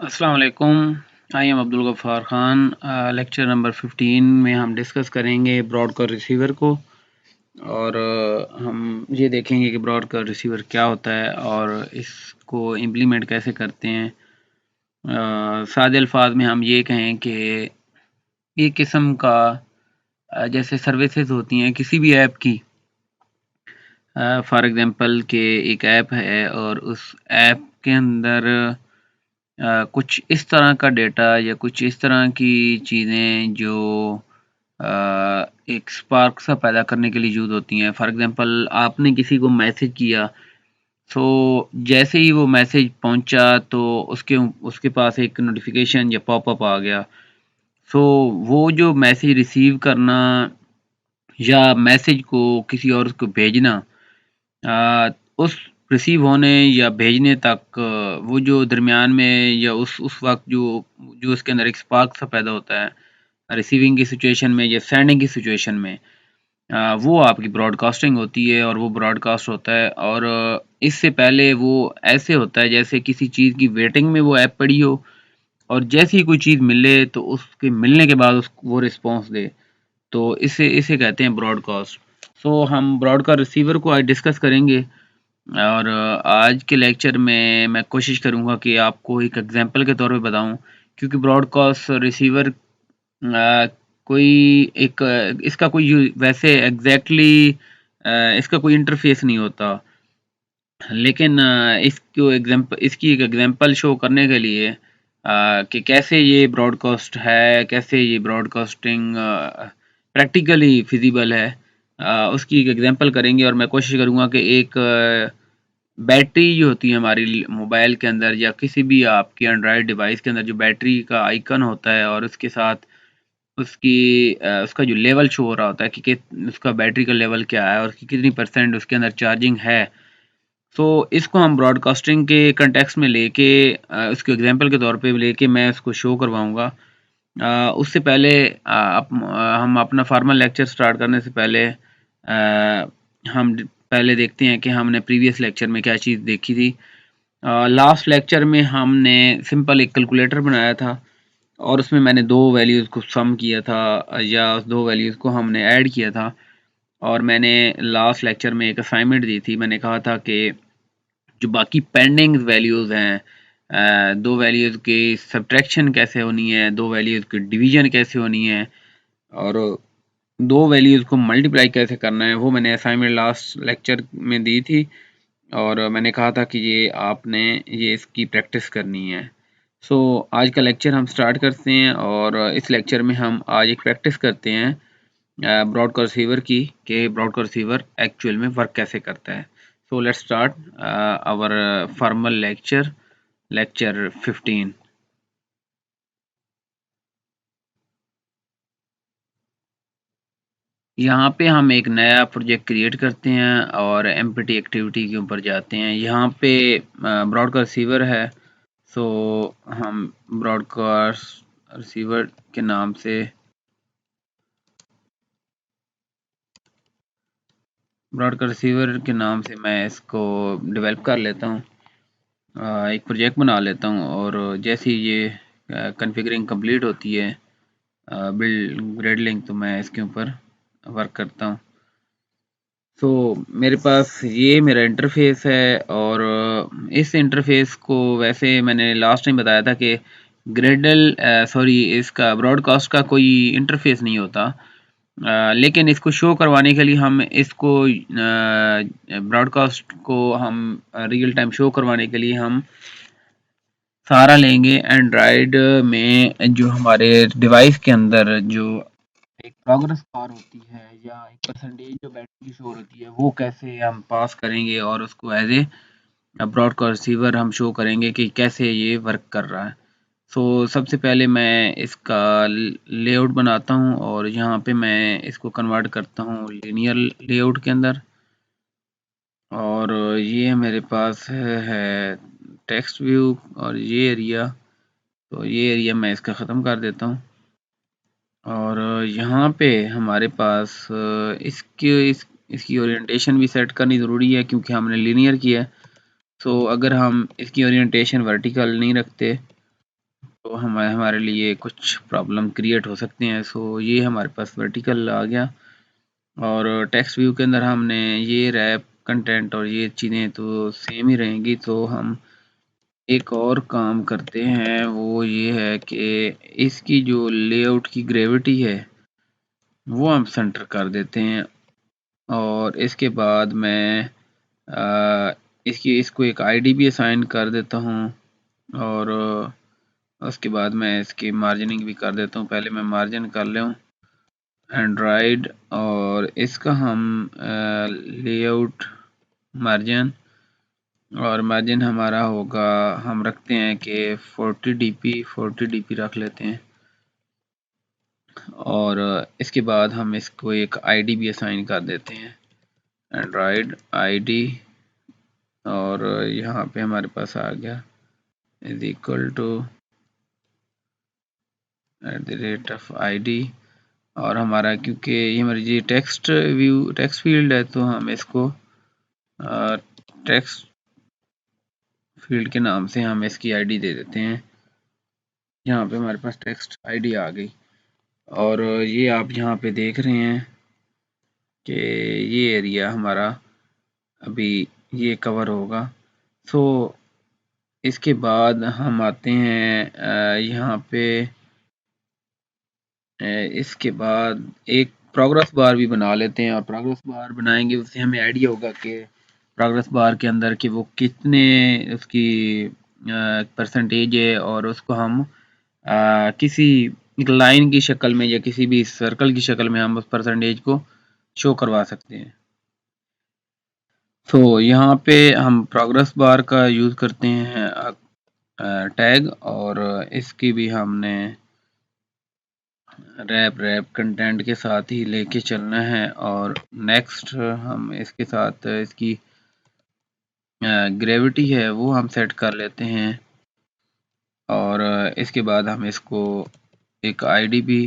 अस्सलाम वालेकुम। I am Abdul Gaffar Khan. Lecture number 15 में हम डिस्कस करेंगे ब्रॉडकास्ट रिसीवर को और हम ये देखेंगे कि ब्रॉडकास्ट रिसीवर क्या होता है और इसको इम्प्लीमेंट कैसे करते हैं। सादे अल्फाज में हम ये कहें कि एक किस्म का जैसे सर्विसेज होती हैं किसी भी ऐप की। फॉर एग्ज़ाम्पल कि एक ऐप है और उस ऐप के अंदर कुछ इस तरह का डेटा या कुछ इस तरह की चीज़ें जो एक स्पार्क सा पैदा करने के लिए यूज़ होती हैं। फॉर एग्ज़ाम्पल आपने किसी को मैसेज किया, सो जैसे ही वो मैसेज पहुंचा तो उसके पास एक नोटिफिकेशन या पॉपअप आ गया। सो वो जो मैसेज रिसीव करना या मैसेज को किसी और को भेजना, उस रिसीव होने या भेजने तक वो जो दरमियान में या उस वक्त जो जो उसके अंदर एक स्पार्क सा पैदा होता है रिसीविंग की सिचुएशन में या सेंडिंग की सिचुएशन में, वो आपकी ब्रॉडकास्टिंग होती है और वो ब्रॉडकास्ट होता है। और इससे पहले वो ऐसे होता है जैसे किसी चीज़ की वेटिंग में वो ऐप पड़ी हो और जैसे ही कोई चीज़ मिले तो उसके मिलने के बाद वो रिस्पॉन्स दे, तो इसे इसे कहते हैं ब्रॉडकास्ट। सो हम ब्रॉडकास्ट रिसीवर को आज डिस्कस करेंगे और आज के लेक्चर में मैं कोशिश करूंगा कि आपको एक एग्जांपल के तौर पे बताऊं, क्योंकि ब्रॉडकास्ट रिसीवर कोई एक इसका कोई वैसे एग्जैक्टली इसका कोई इंटरफेस नहीं होता, लेकिन इसकी एक एग्जांपल शो करने के लिए कि कैसे ये ब्रॉडकास्ट है, कैसे ये ब्रॉडकास्टिंग प्रैक्टिकली फिजिबल है, उसकी एक एग्जांपल करेंगे। और मैं कोशिश करूंगा कि एक बैटरी जो होती है हमारी मोबाइल के अंदर या किसी भी आपकी एंड्रॉयड डिवाइस के अंदर जो बैटरी का आइकन होता है और उसके साथ उसका जो लेवल शो हो रहा होता है कि उसका बैटरी का लेवल क्या है और कितनी परसेंट उसके अंदर चार्जिंग है। सो इसको हम ब्रॉडकास्टिंग के कंटेक्स्ट में लेके उसको एग्जांपल के तौर पे लेके मैं उसको शो करवाऊंगा। उससे पहले हम अपना फॉर्मल लेक्चर स्टार्ट करने से पहले हम पहले देखते हैं कि हमने प्रीवियस लेक्चर में क्या चीज़ देखी थी। लास्ट लेक्चर में हमने सिंपल एक कैलकुलेटर बनाया था और उसमें मैंने दो वैल्यूज़ को सम किया था या उस दो वैल्यूज़ को हमने ऐड किया था। और मैंने लास्ट लेक्चर में एक असाइनमेंट दी थी। मैंने कहा था कि जो बाकी पेंडिंग वैल्यूज़ हैं, दो वैल्यूज़ की सब्ट्रैक्शन कैसे होनी है, दो वैल्यूज़ की डिवीज़न कैसे होनी है और दो वैल्यूज़ को मल्टीप्लाई कैसे करना है, वो मैंने असाइनमेंट लास्ट लेक्चर में दी थी और मैंने कहा था कि ये इसकी प्रैक्टिस करनी है। सो आज का लेक्चर हम स्टार्ट करते हैं और इस लेक्चर में हम आज एक प्रैक्टिस करते हैं ब्रॉडकास्ट रिसीवर की कि ब्रॉडकास्ट रिसीवर एक्चुअल में वर्क कैसे करता है। So let's start our formal lecture 15। यहाँ पे हम एक नया प्रोजेक्ट क्रिएट करते हैं और एम्प्टी एक्टिविटी के ऊपर जाते हैं। यहाँ पे ब्रॉडकास्ट रिसीवर है, सो हम ब्रॉडकास्ट रिसीवर के नाम से मैं इसको डेवलप कर लेता हूँ, एक प्रोजेक्ट बना लेता हूँ और जैसे ही ये कॉन्फ़िगरिंग कंप्लीट होती है बिल्ड ग्रेड लिंक, तो मैं इसके ऊपर वर्क करता हूँ। सो मेरे पास ये मेरा इंटरफेस है और इस इंटरफेस को वैसे मैंने लास्ट टाइम बताया था कि इसका ब्रॉडकास्ट का कोई इंटरफेस नहीं होता, लेकिन इसको शो करवाने के लिए हम इसको ब्रॉडकास्ट को हम रियल टाइम शो करवाने के लिए हम सहारा लेंगे एंड्रॉयड में जो हमारे डिवाइस के अंदर जो एक प्रोग्रेस बार होती है या एक परसेंटेज जो बैटरी की शो होती है, वो कैसे हम पास करेंगे और उसको एज ए ब्रॉडकास्ट रिसीवर हम शो करेंगे कि कैसे ये वर्क कर रहा है। सो सबसे पहले मैं इसका लेआउट बनाता हूँ और यहाँ पे मैं इसको कन्वर्ट करता हूँ लीनियर लेआउट के अंदर। और ये मेरे पास है टेक्स्ट व्यू और ये एरिया, तो ये एरिया मैं इसका ख़त्म कर देता हूँ। और यहाँ पे हमारे पास इसकी ओरिएंटेशन भी सेट करनी ज़रूरी है क्योंकि हमने लीनियर किया है। सो अगर हम इसकी ओरिएंटेशन वर्टिकल नहीं रखते तो हमारे लिए कुछ प्रॉब्लम क्रिएट हो सकते हैं। सो ये हमारे पास वर्टिकल आ गया, और टेक्स्ट व्यू के अंदर हमने ये रैप कंटेंट और ये चीज़ें तो सेम ही रहेंगी। तो हम एक और काम करते हैं, वो ये है कि इसकी जो लेआउट की ग्रेविटी है वो हम सेंटर कर देते हैं, और इसके बाद मैं इसको एक आईडी भी असाइन कर देता हूँ, और उसके बाद मैं इसकी मार्जिनिंग भी कर देता हूँ। पहले मैं मार्जिन कर लूँ एंड्रॉयड, और इसका हम लेआउट मार्जिन, और मार्जिन हमारा होगा, हम रखते हैं कि 40 dp रख लेते हैं, और इसके बाद हम इसको एक आईडी भी असाइन कर देते हैं, एंड्रॉयड आईडी, और यहाँ पे हमारे पास आ गया इज इक्वल टू @id। और हमारा क्योंकि ये हमारी टेक्स्ट व्यू टेक्स्ट फील्ड है, तो हम इसको टेक्स्ट फील्ड के नाम से हम इसकी आईडी दे देते हैं। यहाँ पे हमारे पास टेक्स्ट आईडी आ गई, और ये आप यहाँ पे देख रहे हैं कि ये एरिया हमारा अभी ये कवर होगा। सो इसके बाद हम आते हैं यहाँ पे, इसके बाद एक प्रोग्रेस बार भी बना लेते हैं, और प्रोग्रेस बार बनाएंगे उससे हमें आइडिया होगा कि प्रोग्रेस बार के अंदर कि वो कितने उसकी परसेंटेज है, और उसको हम किसी एक लाइन की शक्ल में या किसी भी सर्कल की शक्ल में हम उस परसेंटेज को शो करवा सकते हैं। तो यहाँ पे हम प्रोग्रेस बार का यूज़ करते हैं टैग, और इसकी भी हमने रैप कंटेंट के साथ ही लेके चलना है, और नेक्स्ट हम इसके साथ इसकी ग्रेविटी है वो हम सेट कर लेते हैं, और इसके बाद हम इसको एक आईडी भी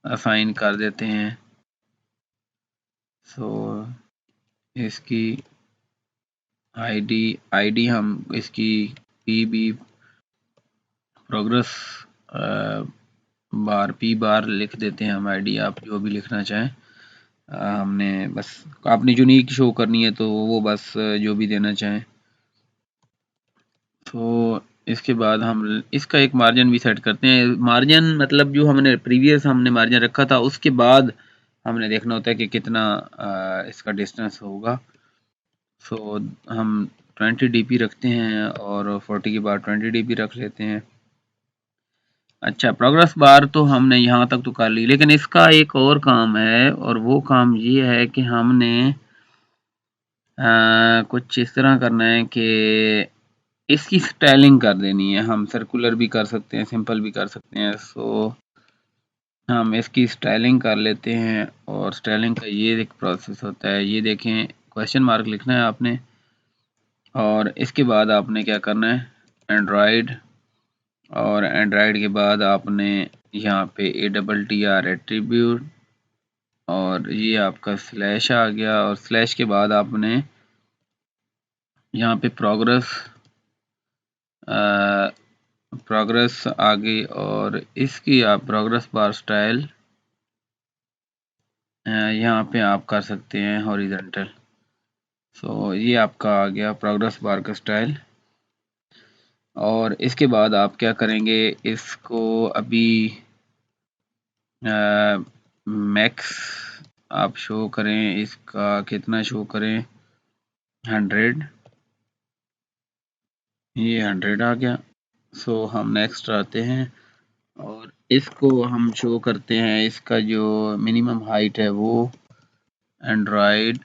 असाइन कर देते हैं। सो इसकी आईडी हम इसकी पी प्रोग्रेस पी बार लिख देते हैं हम, आईडी आप जो भी लिखना चाहें। हमने बस आपने यूनिक शो करनी है तो वो बस जो भी देना चाहें। तो इसके बाद हम इसका एक मार्जिन भी सेट करते हैं। मार्जिन मतलब जो हमने मार्जिन रखा था उसके बाद हमने देखना होता है कि कितना इसका डिस्टेंस होगा। सो हम 20 dp रखते हैं, और 40 के बाद 20 dp रख लेते हैं। अच्छा, प्रोग्रेस बार तो हमने यहाँ तक तो कर ली, लेकिन इसका एक और काम है, और वो काम ये है कि हमने कुछ इस तरह करना है कि इसकी स्टाइलिंग कर देनी है। हम सर्कुलर भी कर सकते हैं, सिंपल भी कर सकते हैं। सो हम इसकी स्टाइलिंग कर लेते हैं, और स्टाइलिंग का ये एक प्रोसेस होता है, ये देखें क्वेश्चन मार्क लिखना है आपने, और इसके बाद आपने क्या करना है एंड्रॉयड, और एंड्रॉयड के बाद आपने यहाँ पे ATTR एट्रीब्यूट, और ये आपका स्लैश आ गया, और स्लैश के बाद आपने यहाँ पे प्रोग्रेस आ गई, और इसकी आप प्रोग्रेस बार स्टाइल यहाँ पे आप कर सकते हैं हॉरिजॉन्टल। सो ये आपका आ गया प्रोग्रेस बार का स्टाइल। और इसके बाद आप क्या करेंगे, इसको अभी मैक्स आप शो करें, इसका कितना शो करें 100, ये 100 आ गया। सो हम नेक्स्ट आते हैं, और इसको हम शो करते हैं, इसका जो मिनिमम हाइट है वो एंड्रॉयड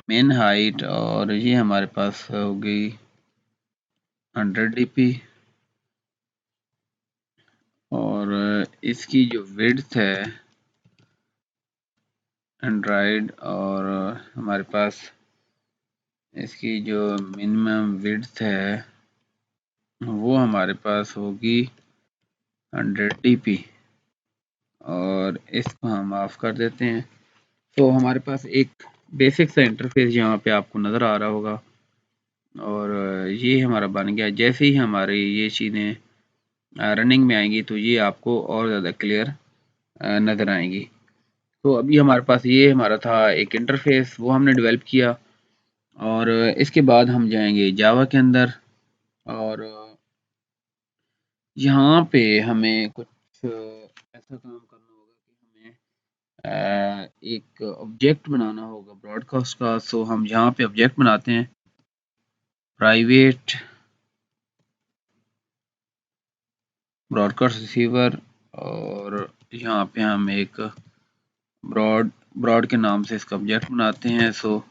मेन हाइट, और ये हमारे पास हो गई 100 dp, और इसकी जो विड्थ है एंड्रॉयड, और हमारे पास इसकी जो मिनिमम विड्थ है वो हमारे पास होगी 100 dp, और इसको हम ऑफ कर देते हैं। तो हमारे पास एक बेसिक सा इंटरफेस यहाँ पे आपको नज़र आ रहा होगा। और ये हमारा बन गया। जैसे ही हमारी ये चीज़ें रनिंग में आएंगी तो ये आपको और ज़्यादा क्लियर नज़र आएंगी। तो अभी हमारे पास ये हमारा था एक इंटरफेस, वो हमने डेवलप किया। और इसके बाद हम जाएंगे जावा के अंदर। और यहाँ पे हमें कुछ ऐसा काम करना होगा कि हमें एक ऑब्जेक्ट बनाना होगा ब्रॉडकास्ट का। सो हम यहाँ पे ऑब्जेक्ट बनाते हैं, प्राइवेट ब्रॉडकास्ट रिसीवर। और यहाँ पे हम एक ब्रॉड ब्रॉड के नाम से इसका ऑब्जेक्ट बनाते हैं। सो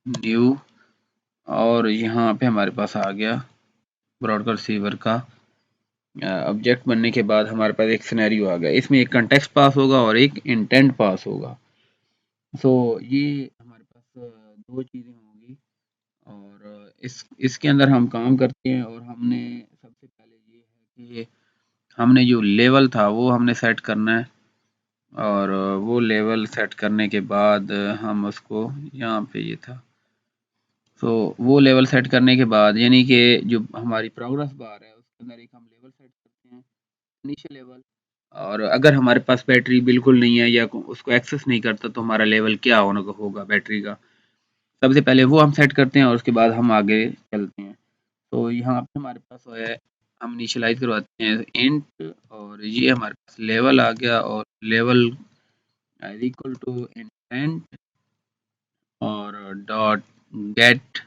न्यू, और यहाँ पे हमारे पास आ गया ब्रॉडकास्ट रिसीवर का ऑब्जेक्ट बनने के बाद हमारे पास एक सिनेरियो आ गया। इसमें एक कंटेक्स्ट पास होगा और एक इंटेंट पास होगा। सो ये हमारे पास दो चीज़ें होंगी। और इसके अंदर हम काम करते हैं। और हमने सबसे पहले ये है कि हमने जो लेवल था वो हमने सेट करना है। और वो लेवल सेट करने के बाद हम उसको, यहाँ पे ये था, तो वो लेवल सेट करने के बाद यानी कि जो हमारी प्रोग्रेस बार है उसके अंदर एक हम लेवल सेट करते हैं, इनिशियल लेवल। और अगर हमारे पास बैटरी बिल्कुल नहीं है या उसको एक्सेस नहीं करता तो हमारा लेवल क्या होना होगा बैटरी का, सबसे पहले वो हम सेट करते हैं और उसके बाद हम आगे चलते हैं। तो यहाँ पे हमारे पास जो है हम इनिशियलाइज करवाते हैं इंट, और ये हमारे पास लेवल आ गया। और level is equal to intent और डॉट गेट।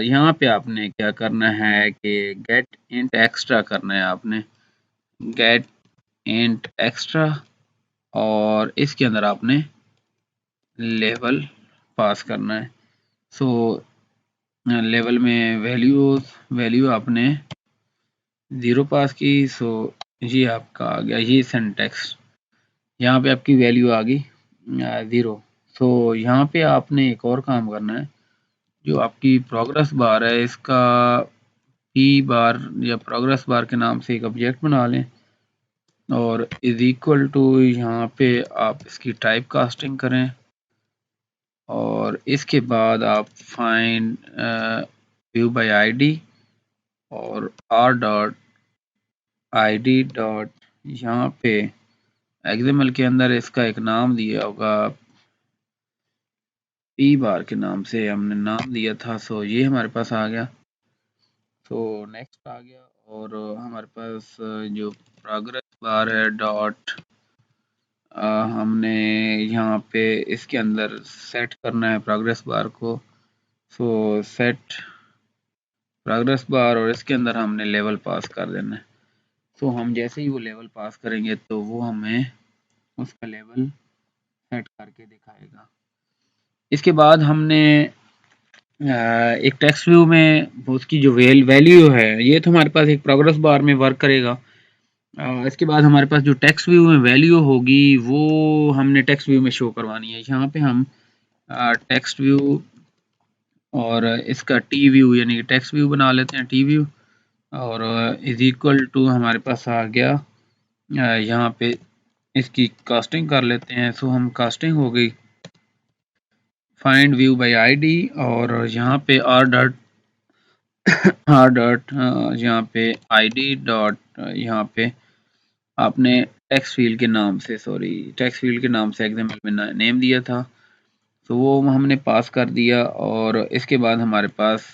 यहाँ पे आपने क्या करना है कि गेट इंट एक्स्ट्रा करना है आपने, गेट इंट एक्स्ट्रा। और इसके अंदर आपने लेवल पास करना है। सो लेवल में वैल्यू आपने 0 पास की। सो ये आपका आ गया ये सिंटेक्स, यहाँ पे आपकी वैल्यू आ गई 0। सो यहाँ पे आपने एक और काम करना है, जो आपकी प्रोग्रेस बार है इसका पी बार या प्रोग्रेस बार के नाम से एक ऑब्जेक्ट बना लें। और इज इक्वल टू यहाँ पे आप इसकी टाइप कास्टिंग करें। और इसके बाद आप फाइंड व्यू बाय आईडी और आर डॉट आईडी डॉट, यहाँ पे एक्सएमएल के अंदर इसका एक नाम दिया होगा, पी बार के नाम से हमने नाम दिया था। सो ये हमारे पास आ गया। तो नेक्स्ट आ गया। और हमारे पास जो प्रोग्रेस बार है डॉट, हमने यहाँ पे इसके अंदर सेट करना है प्रोग्रेस बार को। सो सेट प्रोग्रेस बार, और इसके अंदर हमने लेवल पास कर देना है। सो हम जैसे ही वो लेवल पास करेंगे तो वो हमें उसका लेवल सेट करके दिखाएगा। इसके बाद हमने एक टेक्स्ट व्यू में उसकी जो वैल्यू है, ये तो हमारे पास एक प्रोग्रेस बार में वर्क करेगा। इसके बाद हमारे पास जो टेक्स्ट व्यू में वैल्यू होगी वो हमने टेक्स्ट व्यू में शो करवानी है। यहाँ पे हम टेक्स्ट व्यू और इसका टी व्यू यानी कि टेक्स्ट व्यू बना लेते हैं, टी व्यू। और इज इक्वल टू हमारे पास आ गया यहाँ पे इसकी कास्टिंग कर लेते हैं। सो हम कास्टिंग हो गई फाइंड व्यू बाय आईडी। और यहाँ पे आर डॉट यहाँ पे आईडी डॉट, यहाँ पे आपने टेक्स्ट फील्ड के नाम से, सॉरी टेक्स्ट फील्ड के नाम से एक्सएमएल में नेम दिया था, तो वो हमने पास कर दिया। और इसके बाद हमारे पास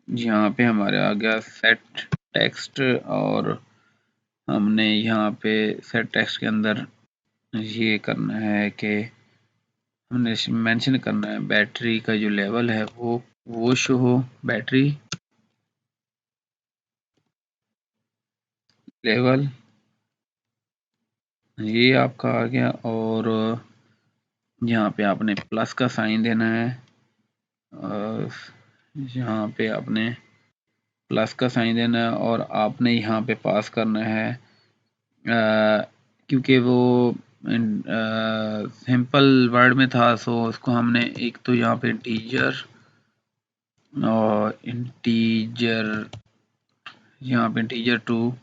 यहाँ पे हमारे आ गया सेट टेक्स्ट। और हमने यहाँ पे सेट टेक्स्ट के अंदर ये करना है कि हमने मेंशन करना है बैटरी का जो लेवल है वो शो हो, बैटरी लेवल, ये आपका आ गया। और यहाँ पे आपने प्लस का साइन देना है। और यहाँ पे आपने प्लस का साइन देना है और आपने यहाँ पे पास करना है क्योंकि वो सिंपल वर्ड में था। सो उसको हमने एक तो यहाँ पे इंटीजर और इंटीजर, यहाँ पे इंटीजर टू,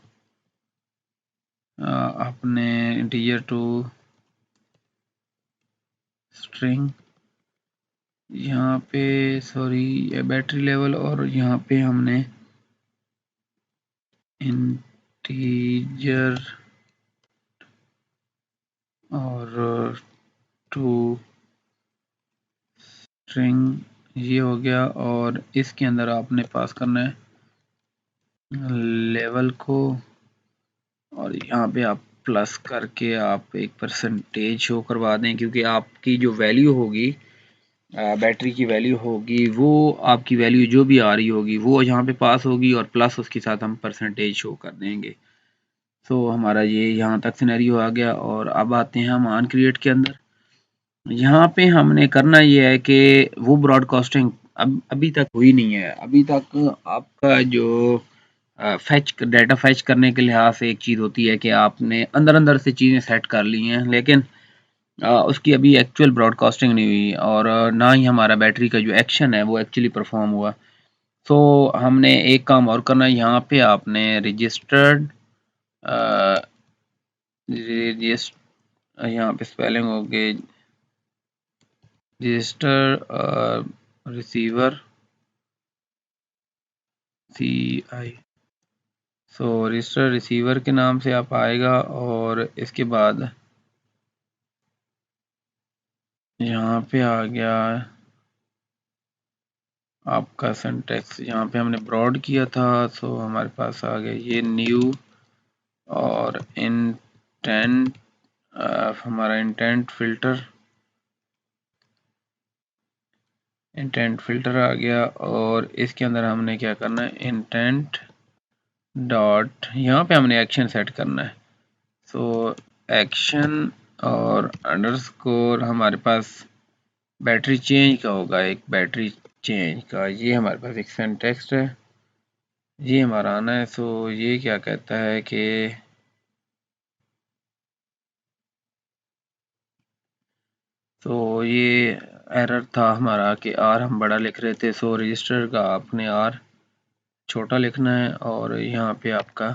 आपने इंटीजर टू स्ट्रिंग यहाँ पे सॉरी बैटरी लेवल, और यहाँ पे हमने इंटीजर और टू स्ट्रिंग ये हो गया, और इसके अंदर आपने पास करना है लेवल को, और यहाँ पे आप प्लस करके आप एक परसेंटेज शो करवा दें, क्योंकि आपकी जो वैल्यू होगी बैटरी की वैल्यू होगी, वो आपकी वैल्यू जो भी आ रही होगी वो यहाँ पे पास होगी, और प्लस उसके साथ हम परसेंटेज शो कर देंगे। सो हमारा ये यहाँ तक सिनेरियो आ गया, और अब आते हैं हम ऑन क्रिएट के अंदर। यहाँ पे हमने करना ये है कि वो ब्रॉडकास्टिंग अब अभी तक हुई नहीं है। अभी तक आपका जो फैच डाटा फैच करने के लिहाज से एक चीज़ होती है कि आपने अंदर अंदर से चीज़ें सेट कर ली हैं, लेकिन उसकी अभी एक्चुअल ब्रॉडकास्टिंग नहीं हुई, और ना ही हमारा बैटरी का जो एक्शन है वो एक्चुअली परफॉर्म हुआ। सो हमने एक काम और करना है, यहाँ पे आपने रजिस्टर्ड यहाँ पे स्पेलिंग हो गई रजिस्टर रिसीवर CI। सो रजिस्टर रिसीवर के नाम से आप आएगा, और इसके बाद यहाँ पे आ गया आपका सिंटैक्स। यहाँ पे हमने ब्रॉड किया था, सो हमारे पास आ गया ये न्यू, और इंटेंट हमारा इंटेंट फिल्टर आ गया, और इसके अंदर हमने क्या करना है इंटेंट डॉट, यहाँ पे हमने एक्शन सेट करना है। सो एक्शन और अंडरस्कोर हमारे पास बैटरी चेंज का होगा, एक बैटरी चेंज का, ये हमारे पास एक सिंटैक्स है, ये हमारा आना है। सो ये क्या कहता है कि तो ये एरर था हमारा कि आर हम बड़ा लिख रहे थे, सो रजिस्टर का आपने आर छोटा लिखना है, और यहाँ पे आपका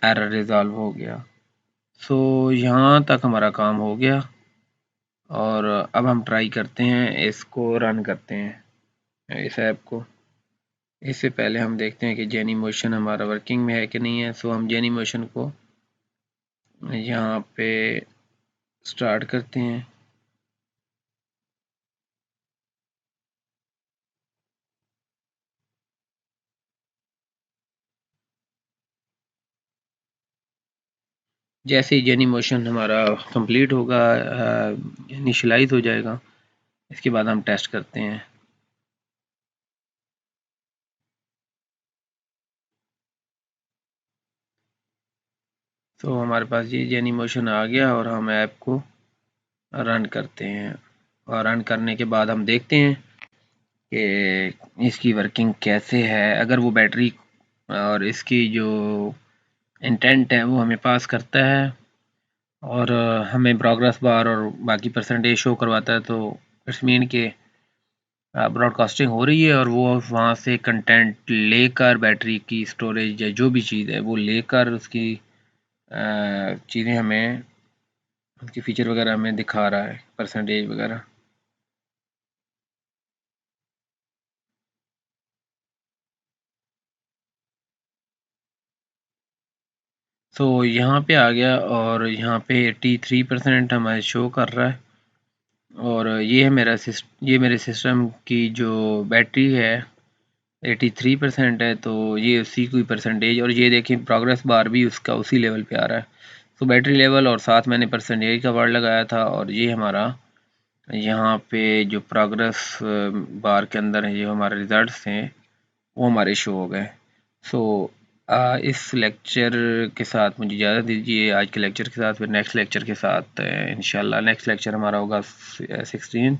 एरर रिजॉल्व हो गया। सो यहाँ तक हमारा काम हो गया, और अब हम ट्राई करते हैं, इसको रन करते हैं इस ऐप को। इससे पहले हम देखते हैं कि जेनी मोशन हमारा वर्किंग में है कि नहीं है। सो हम जेनी मोशन को यहाँ पे स्टार्ट करते हैं। जैसे ही जेनी मोशन हमारा कंप्लीट होगा, इनिशलाइज हो जाएगा, इसके बाद हम टेस्ट करते हैं। तो हमारे पास ये जेनी मोशन आ गया, और हम ऐप को रन करते हैं, और रन करने के बाद हम देखते हैं कि इसकी वर्किंग कैसे है। अगर वो बैटरी और इसकी जो इंटेंट है वो हमें पास करता है, और हमें प्रोग्रेस बार और बाकी परसेंटेज शो करवाता है, तो इट्स मीन के ब्रॉडकास्टिंग हो रही है, और वो वहाँ से कंटेंट लेकर बैटरी की स्टोरेज या जो भी चीज़ है वो लेकर उसकी चीज़ें हमें, उसकी फ़ीचर वगैरह हमें दिखा रहा है, परसेंटेज वगैरह। तो यहाँ पे आ गया, और यहाँ पे 83% हमारे शो कर रहा है, और ये है ये मेरे सिस्टम की जो बैटरी है 83% है, तो ये उसी की परसेंटेज, और ये देखिए प्रोग्रेस बार भी उसका उसी लेवल पे आ रहा है। तो बैटरी लेवल और साथ मैंने परसेंटेज का वर्ड लगाया था, और ये हमारा यहाँ पे जो प्रोग्रेस बार के अंदर है, जो हमारे रिजल्ट्स हैं वो हमारे शो हो गए। सो इस लेक्चर के साथ मुझे इजाज़त दीजिए, आज के लेक्चर के साथ। फिर नेक्स्ट लेक्चर के साथ इंशाल्लाह नेक्स्ट लेक्चर हमारा होगा 16।